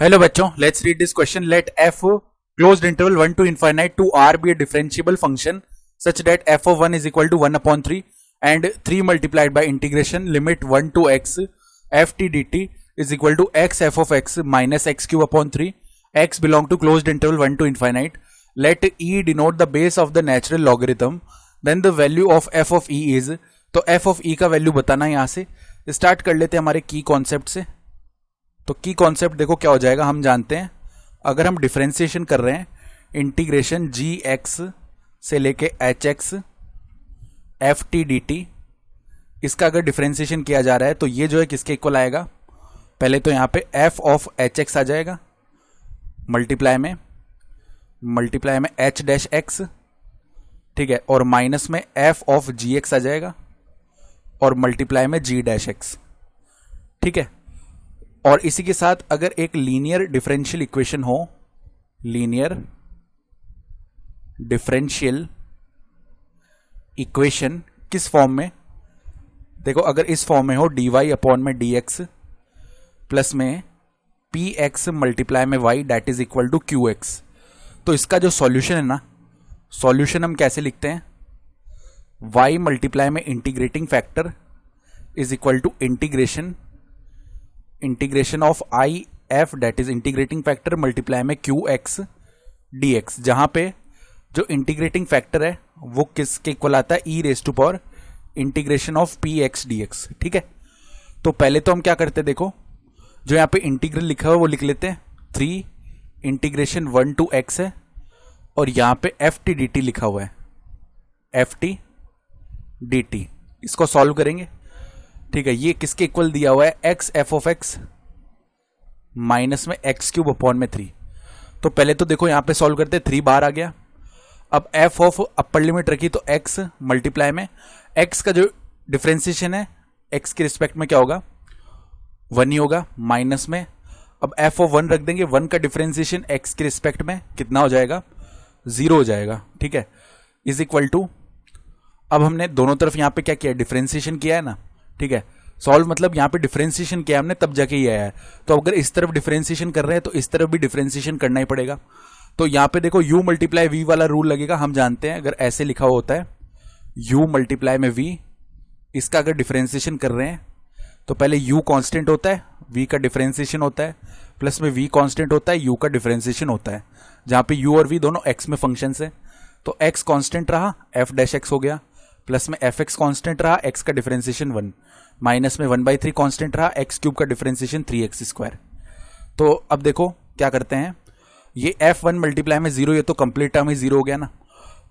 Hello बच्चों, let's read this question. Let f closed interval 1 to infinite to r be a differentiable function such that f of 1 is equal to 1 upon 3 and 3 multiplied by integration limit 1 to x f t dt is equal to x f of x minus x cube upon 3 x belong to closed interval 1 to infinite. Let e denote the base of the natural logarithm. Then the value of f of e is, तो f of e का value बताना यहाँ से start कर लेते हैं हमारे की कॉन्सेप्ट से. तो की कॉन्सेप्ट देखो क्या हो जाएगा, हम जानते हैं अगर हम डिफरेंशिएशन कर रहे हैं इंटीग्रेशन जी एक्स से लेके H x F T D T, इसका अगर डिफरेंशिएशन किया जा रहा है तो ये जो है किसके इक्वल आएगा. पहले तो यहाँ पे एफ ऑफ एच एक्स आ जाएगा मल्टीप्लाई में एच डैश एक्स, ठीक है, और माइनस में एफ ऑफ जी एक्स आ जाएगा और मल्टीप्लाई में जी डैश एक्स, ठीक है. और इसी के साथ अगर एक लीनियर डिफरेंशियल इक्वेशन हो, लीनियर डिफरेंशियल इक्वेशन किस फॉर्म में, देखो अगर इस फॉर्म में हो डी वाई अपॉन में डी एक्स प्लस में पी एक्स मल्टीप्लाई में y that is equal to q x, तो इसका जो सॉल्यूशन है ना, सॉल्यूशन हम कैसे लिखते हैं, y मल्टीप्लाई में integrating factor is equal to integration of I F that is integrating factor multiply में क्यू एक्स डी एक्स, जहां पे जो इंटीग्रेटिंग फैक्टर है वो किसके इक्वल आता है, E raise to power integration of P X D X, ठीक है. तो पहले तो हम क्या करते हैं, देखो जो यहाँ पे इंटीग्रल लिखा हुआ है वो लिख लेते हैं 3 इंटीग्रेशन 1 टू एक्स है और यहां पे एफ टी डी टी लिखा हुआ है, एफ टी डी टी, इसको सॉल्व करेंगे, ठीक है. ये किसके इक्वल दिया हुआ है, x F of x minus में एक्स क्यूब अपॉन में 3. तो पहले तो देखो यहां पे सॉल्व करते, 3 बाहर आ गया. अब एफ ऑफ अपर लिमिट रखी तो एक्स मल्टीप्लाई में एक्स का जो डिफरेंशिएशन है एक्स के रिस्पेक्ट में क्या होगा, 1 ही होगा, माइनस में अब एफ ऑफ 1 रख देंगे, 1 का डिफरेंशिएशन एक्स के रिस्पेक्ट में कितना हो जाएगा, 0 हो जाएगा, ठीक है, इज इक्वल टू, अब हमने दोनों तरफ यहां पे क्या किया, डिफरेंशिएशन किया है ना, ठीक है. सॉल्व मतलब यहां पे डिफरेंशिएशन किया हमने तब जाके ये आया है. तो अगर इस तरफ डिफरेंशिएशन कर रहे हैं तो इस तरफ भी डिफरेंशिएशन करना ही पड़ेगा. तो यहां पे देखो u मल्टीप्लाई v वाला रूल लगेगा, हम जानते हैं अगर ऐसे लिखा हुआ होता है u मल्टीप्लाई में v, इसका अगर डिफरेंशिएशन कर रहे हैं तो पहले u कांस्टेंट होता है, v का डिफरेंशिएशन होता है, प्लस में v कांस्टेंट होता है, u का डिफरेंशिएशन होता है, जहां पे u और v दोनों x में फंक्शंस है. तो x कांस्टेंट रहा, f डैश x हो गया, प्लस में एफ एक्स कॉन्स्टेंट रहा, एक्स का डिफरेंशिएशन 1, माइनस में 1/3 कॉन्स्टेंट रहा, एक्स क्यूब का डिफरेंशिएशन 3x स्क्वायर. तो अब देखो क्या करते हैं, ये f1 मल्टीप्लाई में 0, ये तो कंप्लीट टर्म ही 0 हो गया ना,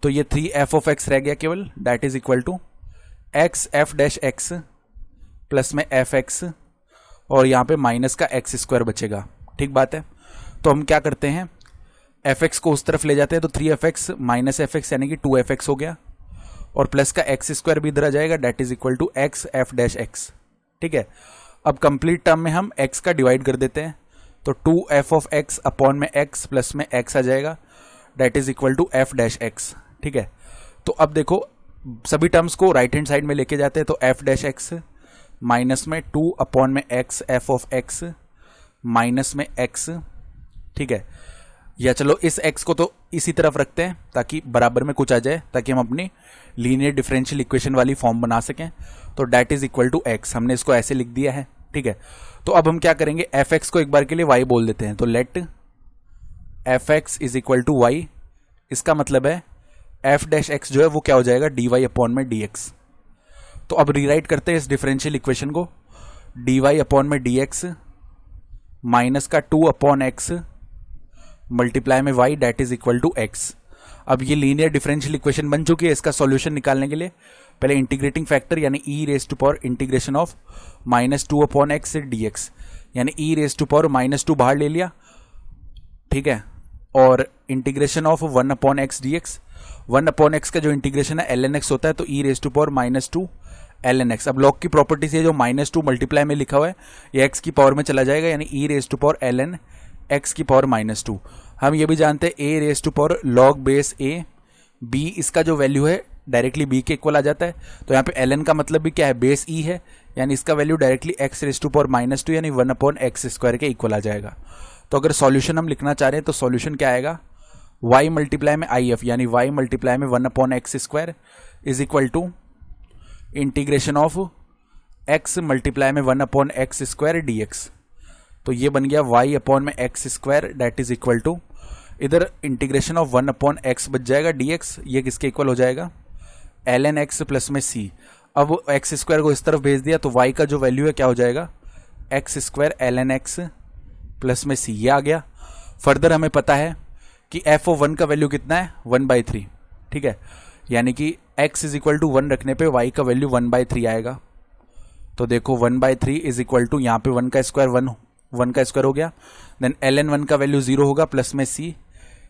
तो ये 3f ऑफ x रह गया केवल, that is equal to x f dash x plus में एफ एक्स और यहाँ पे माइनस का एक्स स्क्वायर बचेगा, ठीक बात है. तो हम क्या करते हैं, एफ एक्स को उस तरफ ले जाते हैं, तो 3f(x) माइनस एफ एक्स यानी कि 2f(x) हो गया और प्लस का एक्स स्क्वायर भी इधर आ जाएगा, that is equal to x f dash x, ठीक है. अब कंप्लीट टर्म में हम x का डिवाइड कर देते हैं, तो 2f ऑफ x अपॉन में x प्लस में x आ जाएगा, that is equal to f dash x, ठीक है. तो अब देखो सभी टर्म्स को राइट हैंड साइड में लेके जाते हैं, तो एफ डैश एक्स माइनस में 2 अपॉन में x F of x minus में x, ठीक है. या चलो इस x को तो इसी तरफ रखते हैं ताकि बराबर में कुछ आ जाए, ताकि हम अपनी लीनियर डिफरेंशियल इक्वेशन वाली फॉर्म बना सकें. तो that is equal to x, हमने इसको ऐसे लिख दिया है, ठीक है. तो अब हम क्या करेंगे, एफ एक्स को एक बार के लिए y बोल देते हैं, तो let f x is equal to y, इसका मतलब है एफ डैश एक्स जो है वो क्या हो जाएगा, डी वाई अपॉन में डी एक्स. तो अब रीराइट करते हैं इस डिफरेंशियल इक्वेशन को, डी वाई अपॉन में डी एक्स माइनस का 2 अपॉन एक्स मल्टीप्लाई में y that is equal to x. अब ये लीनियर डिफरेंशियल इक्वेशन बन चुकी है. इसका सॉल्यूशन निकालने के लिए पहले इंटीग्रेटिंग फैक्टर यानी e raise to power integration of -2 upon x से dx, यानी e रेज टू पावर -2 बाहर ले लिया, ठीक है, और integration of 1 upon x dx, 1 upon x का जो इंटीग्रेशन है ln x होता है, तो e raise to power -2 ln x. अब लॉग की प्रॉपर्टी से जो -2 मल्टीप्लाई में लिखा हुआ है ये x की पावर में चला जाएगा, यानी e raise to power ln x की पावर -2. हम ये भी जानते हैं a raise to power log base a, b इसका जो वैल्यू है डायरेक्टली b के इक्वल आ जाता है. तो यहाँ पे ln का मतलब भी क्या है, बेस e है, यानी इसका value directly x raise to power -2 यानी 1 अपॉन एक्स स्क्वायर के इक्वल आ जाएगा. तो अगर सॉल्यूशन हम लिखना चाह रहे हैं तो सॉल्यूशन क्या आएगा, y मल्टीप्लाई में आई एफ यानी y मल्टीप्लाई में 1/x² is equal to integration of x multiply में 1/x² dx। तो ये बन गया y/x² that is equal to, इधर इंटीग्रेशन ऑफ 1/x बच जाएगा dx, ये किसके इक्वल हो जाएगा, ln x प्लस में c। अब x² को इस तरफ भेज दिया तो y का जो वैल्यू है क्या हो जाएगा, x² ln x प्लस में c, ये आ गया। फर्दर हमें पता है कि f(1) का वैल्यू कितना है, 1/3, ठीक है, यानी कि x इज इक्वल टू 1 रखने पे y का वैल्यू 1/3 आएगा। तो देखो 1/3 इज इक्वल टू, यहाँ पे 1 का स्क्वायर हो गया, देन ln 1 का वैल्यू 0 होगा प्लस में c,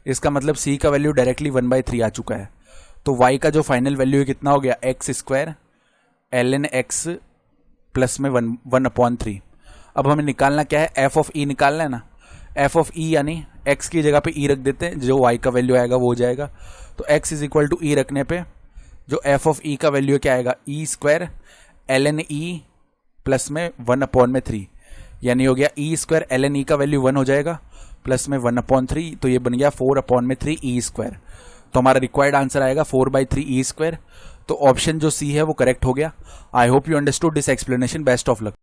इसका मतलब c का वैल्यू डायरेक्टली 1/3 आ चुका है। तो y का जो फाइनल वैल्यू है कितना हो गया, x² ln x प्लस में 1/3। अब हमें निकालना क्या है, f ऑफ e निकालना है ना, f ऑफ e यानी x की जगह पे e रख देते हैं, जो y का वैल्यू आएगा वो हो जाएगा। तो x is equal to e रखने पे जो f ऑफ e का वैल्यू क्या आएगा, e² ln e प्लस में 1/3, यानी हो गया e² ln e का वैल्यू 1 हो जाएगा प्लस में 1/3, तो ये बन गया 4/3 e²। तो हमारा रिक्वायर्ड आंसर आएगा 4/3 e²। तो ऑप्शन जो सी है वो करेक्ट हो गया। I hope you understood this explanation. Best of luck.